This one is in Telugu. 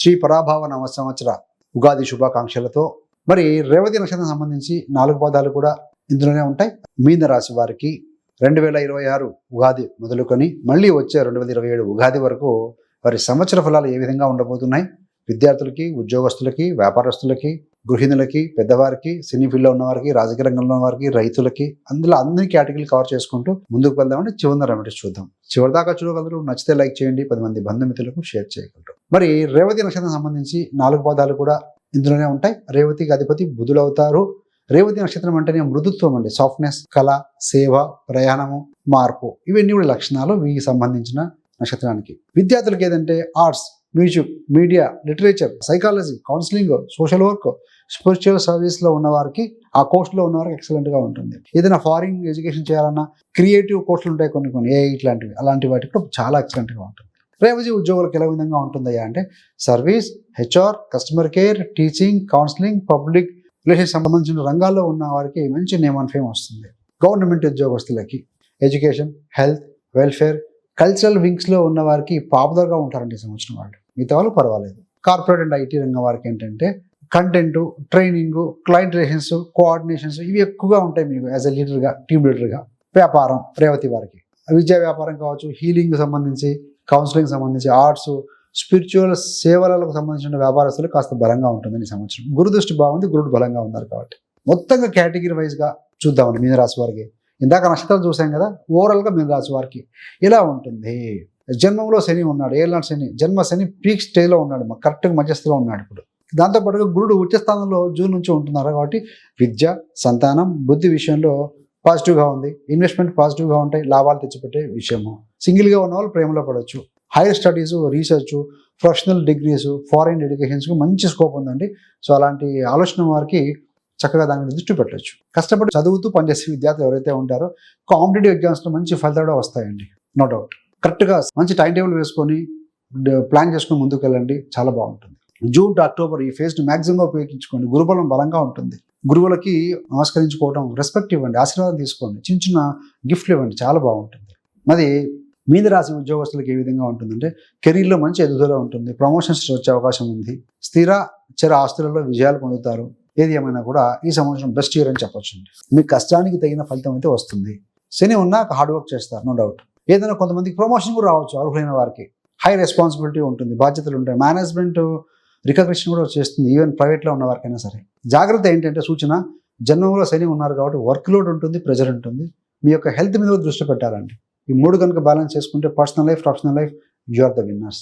శ్రీ పరాభావ నవ సంవత్సర ఉగాది శుభాకాంక్షలతో మరి రేవతి నక్షత్రం సంబంధించి 4 పాదాలు కూడా ఇందులోనే ఉంటాయి. మీన రాశి వారికి 2026 ఉగాది మొదలుకొని మళ్ళీ వచ్చే 2027 ఉగాది వరకు వారి సంవత్సర ఫలాలు ఏ విధంగా ఉండబోతున్నాయి, విద్యార్థులకి, ఉద్యోగస్తులకి, వ్యాపారస్తులకి, గృహిణులకి, పెద్దవారికి, సినీ ఫీల్డ్లో ఉన్నవారికి, రాజకీయ రంగంలో ఉన్న వారికి, రైతులకి, అందులో అన్ని కేటగిరీలు కవర్ చేసుకుంటూ ముందుకు వెళ్దామంటే చివరి రెమెడీస్ చూద్దాం. చివరిదాకా చూడగలరు. నచ్చితే లైక్ చేయండి, 10 మంది బంధుమిత్రులకు షేర్ చేయగలరు. మరి రేవతి నక్షత్రం సంబంధించి 4 పాదాలు కూడా ఇందులోనే ఉంటాయి. రేవతికి అధిపతి బుధుడు అవుతారు. రేవతి నక్షత్రం అంటేనే మృదుత్వం అండి, సాఫ్ట్నెస్, కళ, సేవ, ప్రయాణము, మార్పు, ఇవన్నీ కూడా లక్షణాలు వీటికి సంబంధించిన నక్షత్రానికి. విద్యార్థులకి ఏదంటే arts, music, media, literature, psychology, counselling, social work, spiritual సర్వీస్లో ఉన్నవారికి, ఆ కోర్సులో ఉన్నవారికి ఎక్సలెంట్గా ఉంటుంది. ఏదైనా ఫారిన్ ఎడ్యుకేషన్ చేయాలన్నా క్రియేటివ్ కోర్సులు ఉంటాయి కొన్ని ఏ ఇట్లాంటివి, అలాంటి వాటికి కూడా చాలా ఎక్సలెంట్గా ఉంటుంది. రేవతి ఉద్యోగులకు ఎలా విధంగా ఉంటుందయ్యా అంటే service, HR, customer care, teaching, counselling, public relations సంబంధించిన రంగాల్లో ఉన్న వారికి మంచి నేమ్ అండ్ ఫేమ్ వస్తుంది. గవర్నమెంట్ ఉద్యోగస్తులకి ఎడ్యుకేషన్, హెల్త్, వెల్ఫేర్, కల్చరల్ వింగ్స్లో ఉన్న వారికి పాపులర్గా ఉంటారండి ఈ సంవత్సరం వాళ్ళు. మిగతా వాళ్ళు పర్వాలేదు. కార్పొరేట్ అండ్ ఐటీ రంగం వారికి ఏంటంటే content, training, client relations, coordinations ఇవి ఎక్కువగా ఉంటాయి మీకు యాజ్ ఎ లీడర్గా, టీమ్ లీడర్గా. వ్యాపారం రేవతి వారికి విద్యా వ్యాపారం కావచ్చు, హీలింగ్ సంబంధించి, కౌన్సిలింగ్ సంబంధించి, ఆర్ట్స్, స్పిరిచువల్ సేవలకు సంబంధించిన వ్యాపారస్తులు కాస్త బలంగా ఉంటుంది ఈ సంవత్సరం. గురు దృష్టి బాగుంది, గురుడు బలంగా ఉన్నారు కాబట్టి. మొత్తంగా కేటగిరీ వైజ్గా చూద్దామండి మీనరాశి వారికి. ఇందాక నక్షత్రాలు చూసాం కదా, ఓవరాల్గా మీనరాశి వారికి ఇలా ఉంటుంది. జన్మంలో శని ఉన్నాడు, ఏళ్ళనాటి శని, జన్మ శని పీక్ స్టేజ్లో ఉన్నాడు, కరెక్ట్గా మధ్యస్థలో ఉన్నాడు ఇప్పుడు. దాంతోపాటుగా గురుడు ఉచ్చ స్థానంలో జూన్ నుంచి ఉంటున్నారు కాబట్టి విద్య, సంతానం, బుద్ధి విషయంలో పాజిటివ్గా ఉంది. ఇన్వెస్ట్మెంట్ పాజిటివ్గా ఉంటాయి, లాభాలు తెచ్చిపెట్టే విషయము. సింగిల్గా ఉన్న వాళ్ళు ప్రేమలో పడవచ్చు. Higher studies, research, professional degrees, foreign ఎడ్యుకేషన్స్కి మంచి స్కోప్ ఉందండి. సో అలాంటి ఆలోచన వారికి చక్కగా దాని మీద దృష్టి పెట్టవచ్చు. కష్టపడి చదువుతూ పనిచేసే విద్యార్థులు ఎవరైతే ఉంటారో కాంపిటేటివ్ ఎగ్జామ్స్లో మంచి ఫలితాలు కూడా వస్తాయండి, నో డౌట్. కరెక్ట్గా మంచి టైం టేబుల్ వేసుకొని ప్లాన్ చేసుకొని ముందుకు వెళ్ళండి, చాలా బాగుంటుంది. జూన్ టు అక్టోబర్ ఈ ఫేజ్ను మ్యాక్సిమంగా ఉపయోగించుకోండి. గురుబలం బలంగా ఉంటుంది. గురువులకి నమస్కరించుకోవడం, రెస్పెక్ట్ ఇవ్వండి, ఆశీర్వాదం తీసుకోండి, చిన్న చిన్న గిఫ్ట్లు ఇవ్వండి, చాలా బాగుంటుంది. మరి మీన రాశి ఉద్యోగస్తులకు ఏ విధంగా ఉంటుందంటే కెరీర్లో మంచి ఎదుగుదల ఉంటుంది, ప్రమోషన్స్ వచ్చే అవకాశం ఉంది, స్థిర చర ఆస్తులలో విజయాలు పొందుతారు. ఏది ఏమైనా కూడా ఈ సంవత్సరం బెస్ట్ ఇయర్ అని చెప్పొచ్చు. మీ కష్టానికి తగిన ఫలితం అయితే వస్తుంది. శని ఉన్నాక హార్డ్ వర్క్ చేస్తారు, నో డౌట్. ఏదైనా కొంతమందికి ప్రమోషన్ కూడా రావచ్చు, అర్హులైన వారికి. హై రెస్పాన్సిబిలిటీ ఉంటుంది, బాధ్యతలు ఉంటాయి, మేనేజ్మెంట్ రికగ్నిషన్ కూడా చేస్తుంది, ఈవెన్ ప్రైవేట్లో ఉన్న వారికైనా సరే. జాగ్రత్త ఏంటంటే సూచన, జన్మంలో శని ఉన్నారు కాబట్టి వర్క్ లోడ్ ఉంటుంది, ప్రెజర్ ఉంటుంది. మీ యొక్క హెల్త్ మీద దృష్టి పెట్టాలండి. ఈ 3 కనుక బ్యాలెన్స్ చేసుకుంటే personal life, professional life, you are the winners.